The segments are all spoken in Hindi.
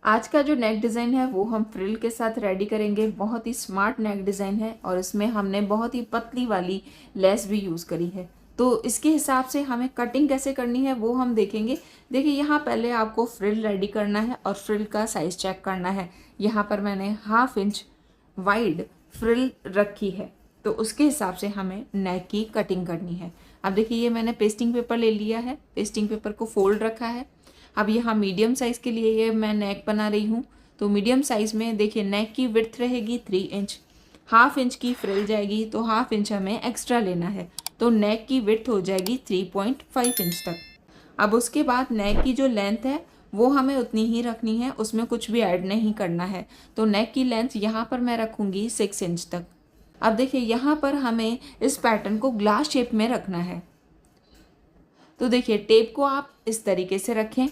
आज का जो नेक डिज़ाइन है वो हम फ्रिल के साथ रेडी करेंगे। बहुत ही स्मार्ट नेक डिज़ाइन है और इसमें हमने बहुत ही पतली वाली लेस भी यूज़ करी है। तो इसके हिसाब से हमें कटिंग कैसे करनी है वो हम देखेंगे। देखिए यहाँ पहले आपको फ्रिल रेडी करना है और फ्रिल का साइज़ चेक करना है। यहाँ पर मैंने 1/2 इंच वाइड फ्रिल रखी है, तो उसके हिसाब से हमें नेक की कटिंग करनी है। अब देखिए ये मैंने पेस्टिंग पेपर ले लिया है, पेस्टिंग पेपर को फोल्ड रखा है। अब यहाँ मीडियम साइज़ के लिए ये मैं नेक बना रही हूँ, तो मीडियम साइज़ में देखिए नेक की विड्थ रहेगी 3 इंच, 1/2 इंच की फ्रिल जाएगी तो 1/2 इंच हमें एक्स्ट्रा लेना है, तो नेक की विड्थ हो जाएगी 3.5 इंच तक। अब उसके बाद नेक की जो लेंथ है वो हमें उतनी ही रखनी है, उसमें कुछ भी ऐड नहीं करना है। तो नेक की लेंथ यहाँ पर मैं रखूँगी 6 इंच तक। अब देखिए यहाँ पर हमें इस पैटर्न को ग्लास शेप में रखना है, तो देखिए टेप को आप इस तरीके से रखें।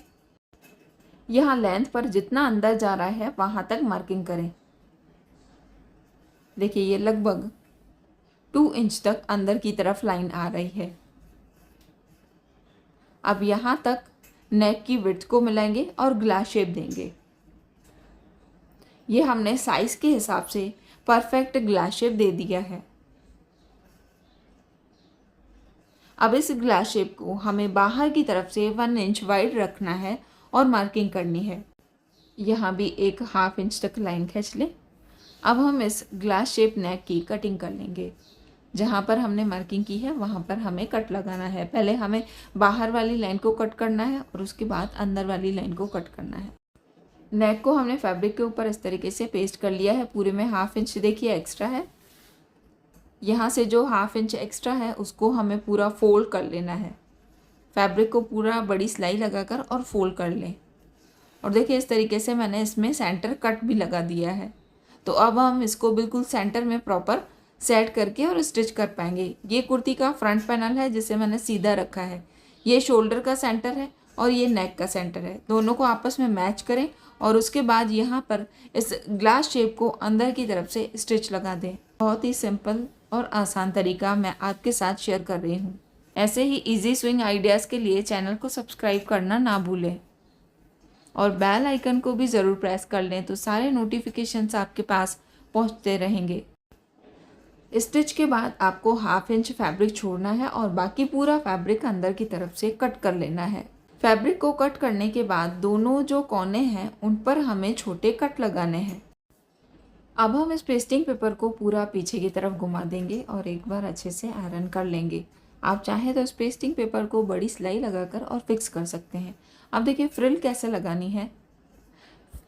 यहाँ लेंथ पर जितना अंदर जा रहा है वहाँ तक मार्किंग करें। देखिए ये लगभग 2 इंच तक अंदर की तरफ लाइन आ रही है। अब यहाँ तक नेक की विड्थ को मिलाएंगे और ग्लास शेप देंगे। ये हमने साइज़ के हिसाब से परफेक्ट ग्लास शेप दे दिया है। अब इस ग्लास शेप को हमें बाहर की तरफ से 1 इंच वाइड रखना है और मार्किंग करनी है। यहाँ भी एक 1/2 इंच तक लाइन खींच लें। अब हम इस ग्लास शेप नेक की कटिंग कर लेंगे। जहाँ पर हमने मार्किंग की है वहाँ पर हमें कट लगाना है। पहले हमें बाहर वाली लाइन को कट करना है और उसके बाद अंदर वाली लाइन को कट करना है। नेक को हमने फैब्रिक के ऊपर इस तरीके से पेस्ट कर लिया है। पूरे में 1/2 इंच देखिए एक्स्ट्रा है। यहाँ से जो 1/2 इंच एक्स्ट्रा है उसको हमें पूरा फोल्ड कर लेना है। फैब्रिक को पूरा बड़ी सिलाई लगाकर और फोल्ड कर लें। और देखिए इस तरीके से मैंने इसमें सेंटर कट भी लगा दिया है। तो अब हम इसको बिल्कुल सेंटर में प्रॉपर सेट करके और स्टिच कर पाएंगे। ये कुर्ती का फ्रंट पैनल है जिसे मैंने सीधा रखा है। ये शोल्डर का सेंटर है और ये नेक का सेंटर है। दोनों को आपस में मैच करें और उसके बाद यहाँ पर इस ग्लास शेप को अंदर की तरफ से स्टिच लगा दें। बहुत ही सिंपल और आसान तरीका मैं आपके साथ शेयर कर रही हूँ। ऐसे ही इजी स्विंग आइडियाज़ के लिए चैनल को सब्सक्राइब करना ना भूलें और बेल आइकन को भी ज़रूर प्रेस कर लें, तो सारे नोटिफिकेशंस आपके पास पहुंचते रहेंगे। स्टिच के बाद आपको 1/2 इंच फैब्रिक छोड़ना है और बाकी पूरा फैब्रिक अंदर की तरफ से कट कर लेना है। फैब्रिक को कट करने के बाद दोनों जो कोने हैं उन पर हमें छोटे कट लगाने हैं। अब हम इस पेस्टिंग पेपर को पूरा पीछे की तरफ घुमा देंगे और एक बार अच्छे से आयरन कर लेंगे। आप चाहें तो इस पेस्टिंग पेपर को बड़ी सिलाई लगाकर और फिक्स कर सकते हैं। अब देखिए फ्रिल कैसे लगानी है।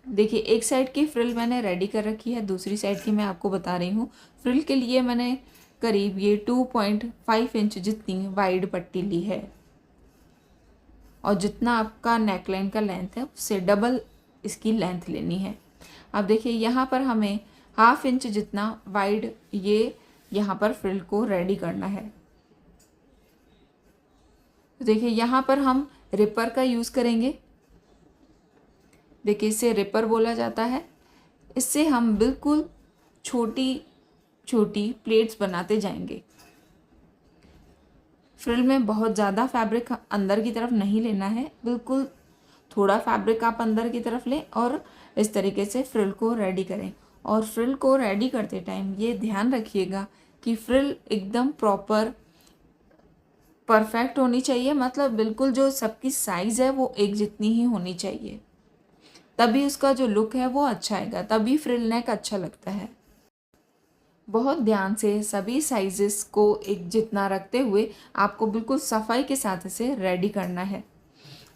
देखिए एक साइड की फ्रिल मैंने रेडी कर रखी है, दूसरी साइड की मैं आपको बता रही हूँ। फ्रिल के लिए मैंने करीब ये 2.5 इंच जितनी वाइड पट्टी ली है और जितना आपका नेकलाइन का लेंथ है उससे डबल इसकी लेंथ लेनी है। अब देखिए यहाँ पर हमें 1/2 इंच जितना वाइड ये यहाँ पर फ्रिल को रेडी करना है। तो देखिए यहाँ पर हम रिपर का यूज़ करेंगे। देखिए इसे रिपर बोला जाता है। इससे हम बिल्कुल छोटी छोटी प्लेट्स बनाते जाएंगे। फ्रिल में बहुत ज़्यादा फैब्रिक अंदर की तरफ नहीं लेना है, बिल्कुल थोड़ा फैब्रिक आप अंदर की तरफ लें और इस तरीके से फ्रिल को रेडी करें। और फ्रिल को रेडी करते टाइम ये ध्यान रखिएगा कि फ्रिल एकदम प्रॉपर परफेक्ट होनी चाहिए, मतलब बिल्कुल जो सबकी साइज़ है वो एक जितनी ही होनी चाहिए, तभी उसका जो लुक है वो अच्छा आएगा, तभी फ्रिल नेक अच्छा लगता है। बहुत ध्यान से सभी साइजेस को एक जितना रखते हुए आपको बिल्कुल सफाई के साथ इसे रेडी करना है।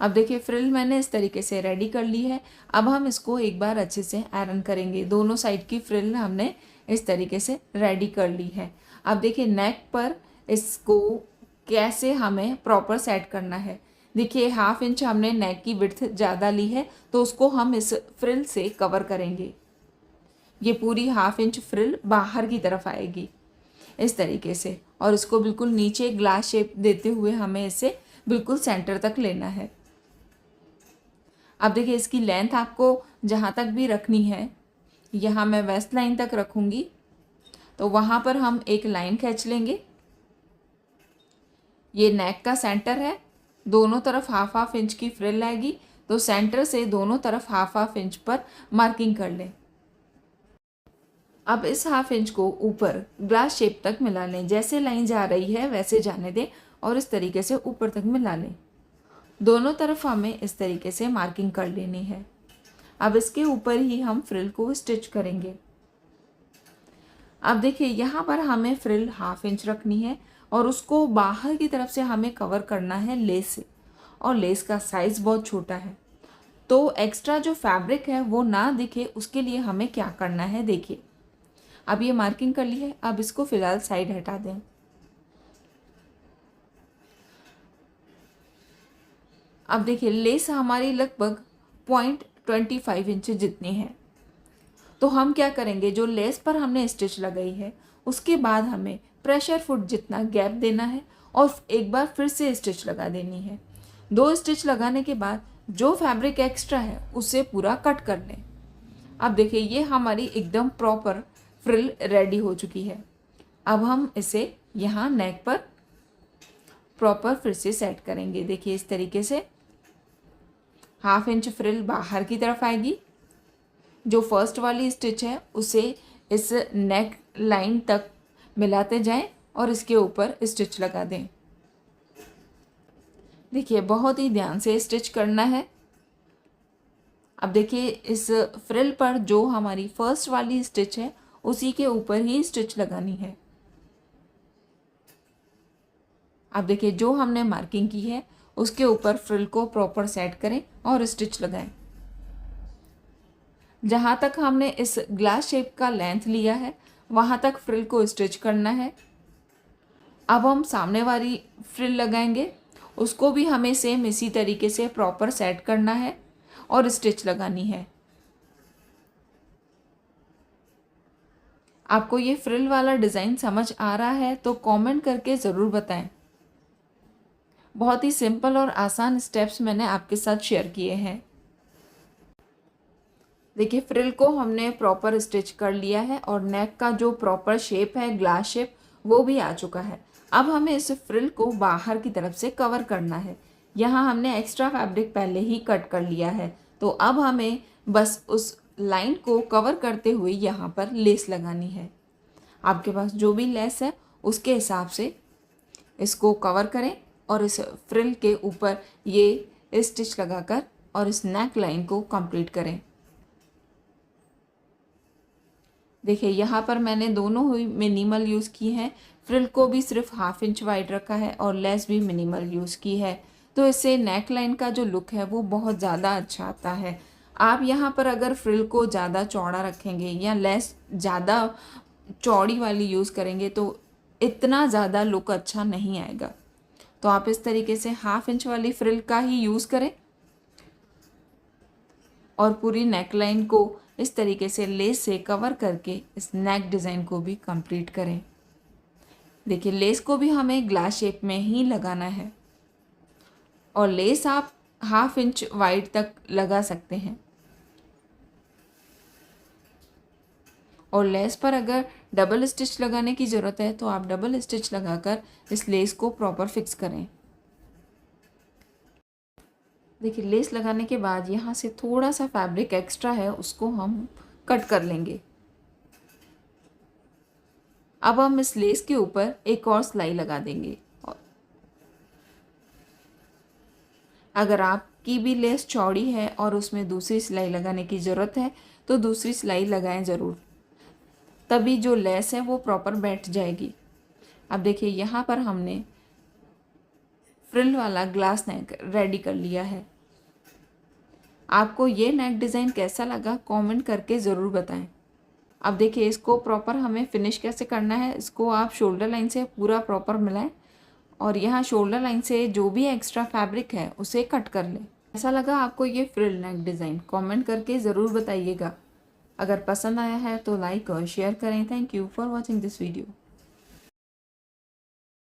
अब देखिए फ्रिल मैंने इस तरीके से रेडी कर ली है। अब हम इसको एक बार अच्छे से आयरन करेंगे। दोनों साइड की फ्रिल हमने इस तरीके से रेडी कर ली है। अब देखिए नेक पर इसको कैसे हमें प्रॉपर सेट करना है। देखिए 1/2 इंच हमने नेक की विड्थ ज़्यादा ली है, तो उसको हम इस फ्रिल से कवर करेंगे। ये पूरी 1/2 इंच फ्रिल बाहर की तरफ आएगी इस तरीके से, और इसको बिल्कुल नीचे ग्लास शेप देते हुए हमें इसे बिल्कुल सेंटर तक लेना है। अब देखिए इसकी लेंथ आपको जहाँ तक भी रखनी है, यहाँ मैं वेस्ट लाइन तक रखूँगी, तो वहाँ पर हम एक लाइन खींच लेंगे। ये नेक का सेंटर है, दोनों तरफ 1/2 इंच की फ्रिल आएगी, तो सेंटर से दोनों तरफ हाफ हाफ इंच पर मार्किंग कर लें। अब इस हाफ इंच को ऊपर ग्लास शेप तक मिला लें। जैसे लाइन जा रही है वैसे जाने दें और इस तरीके से ऊपर तक मिला लें। दोनों तरफ हमें इस तरीके से मार्किंग कर लेनी है। अब इसके ऊपर ही हम फ्रिल को स्टिच करेंगे। अब देखिए यहाँ पर हमें फ्रिल हाफ इंच रखनी है और उसको बाहर की तरफ से हमें कवर करना है लेस से, और लेस का साइज़ बहुत छोटा है तो एक्स्ट्रा जो फैब्रिक है वो ना दिखे उसके लिए हमें क्या करना है देखिए। अब ये मार्किंग कर ली है, अब इसको फिलहाल साइड हटा दें। अब देखिए लेस हमारी लगभग 0.25 इंच जितनी है, तो हम क्या करेंगे, जो लेस पर हमने स्टिच लगाई है उसके बाद हमें प्रेशर फुट जितना गैप देना है और एक बार फिर से स्टिच लगा देनी है। 2 स्टिच लगाने के बाद जो फैब्रिक एक्स्ट्रा है उसे पूरा कट कर लें। अब देखिए ये हमारी एकदम प्रॉपर फ्रिल रेडी हो चुकी है। अब हम इसे यहाँ नेक पर प्रॉपर फिर से सेट करेंगे। देखिए इस तरीके से हाफ इंच फ्रिल बाहर की तरफ आएगी। जो फर्स्ट वाली स्टिच है उसे इस नेक लाइन तक मिलाते जाएं और इसके ऊपर स्टिच लगा दें। देखिए बहुत ही ध्यान से स्टिच करना है। अब देखिए इस फ्रिल पर जो हमारी फर्स्ट वाली स्टिच है उसी के ऊपर ही स्टिच लगानी है। अब देखिए जो हमने मार्किंग की है उसके ऊपर फ्रिल को प्रॉपर सेट करें और स्टिच लगाएं। जहाँ तक हमने इस ग्लास शेप का लेंथ लिया है वहाँ तक फ्रिल को स्टिच करना है। अब हम सामने वाली फ्रिल लगाएंगे, उसको भी हमें सेम इसी तरीके से प्रॉपर सेट करना है और स्टिच लगानी है। आपको ये फ्रिल वाला डिज़ाइन समझ आ रहा है तो कमेंट करके ज़रूर बताएं। बहुत ही सिंपल और आसान स्टेप्स मैंने आपके साथ शेयर किए हैं। देखिए फ्रिल को हमने प्रॉपर स्टिच कर लिया है और नेक का जो प्रॉपर शेप है ग्लास शेप वो भी आ चुका है। अब हमें इस फ्रिल को बाहर की तरफ से कवर करना है। यहाँ हमने एक्स्ट्रा फैब्रिक पहले ही कट कर लिया है तो अब हमें बस उस लाइन को कवर करते हुए यहाँ पर लेस लगानी है। आपके पास जो भी लेस है उसके हिसाब से इसको कवर करें और इस फ्रिल के ऊपर ये स्टिच लगाकर और इस नेक लाइन को कंप्लीट करें। देखिए यहाँ पर मैंने दोनों ही मिनिमल यूज़ की हैं। फ्रिल को भी सिर्फ हाफ इंच वाइड रखा है और लेस भी मिनिमल यूज़ की है, तो इससे नेक लाइन का जो लुक है वो बहुत ज़्यादा अच्छा आता है। आप यहाँ पर अगर फ्रिल को ज़्यादा चौड़ा रखेंगे या लेस ज़्यादा चौड़ी वाली यूज़ करेंगे तो इतना ज़्यादा लुक अच्छा नहीं आएगा। तो आप इस तरीके से हाफ इंच वाली फ्रिल का ही यूज़ करें और पूरी नेक लाइन को इस तरीके से लेस से कवर करके इस नेक डिज़ाइन को भी कंप्लीट करें। देखिए लेस को भी हमें ग्लास शेप में ही लगाना है और लेस आप हाफ इंच वाइड तक लगा सकते हैं और लेस पर अगर डबल स्टिच लगाने की ज़रूरत है तो आप डबल स्टिच लगाकर इस लेस को प्रॉपर फिक्स करें। देखिए लेस लगाने के बाद यहाँ से थोड़ा सा फैब्रिक एक्स्ट्रा है उसको हम कट कर लेंगे। अब हम इस लेस के ऊपर एक और सिलाई लगा देंगे। अगर आपकी भी लेस चौड़ी है और उसमें दूसरी सिलाई लगाने की ज़रूरत है तो दूसरी सिलाई लगाएं ज़रूर, तभी जो लेस है वो प्रॉपर बैठ जाएगी। अब देखिए यहाँ पर हमने फ्रिल वाला ग्लास नेक रेडी कर लिया है। आपको ये नेक डिज़ाइन कैसा लगा कमेंट करके ज़रूर बताएं। अब देखिए इसको प्रॉपर हमें फिनिश कैसे करना है, इसको आप शोल्डर लाइन से पूरा प्रॉपर मिलाएं और यहाँ शोल्डर लाइन से जो भी एक्स्ट्रा फैब्रिक है उसे कट कर लें। ऐसा लगा आपको ये फ्रिल नेक डिज़ाइन कमेंट करके ज़रूर बताइएगा। अगर पसंद आया है तो लाइक और शेयर करें। Thank you for watching this video.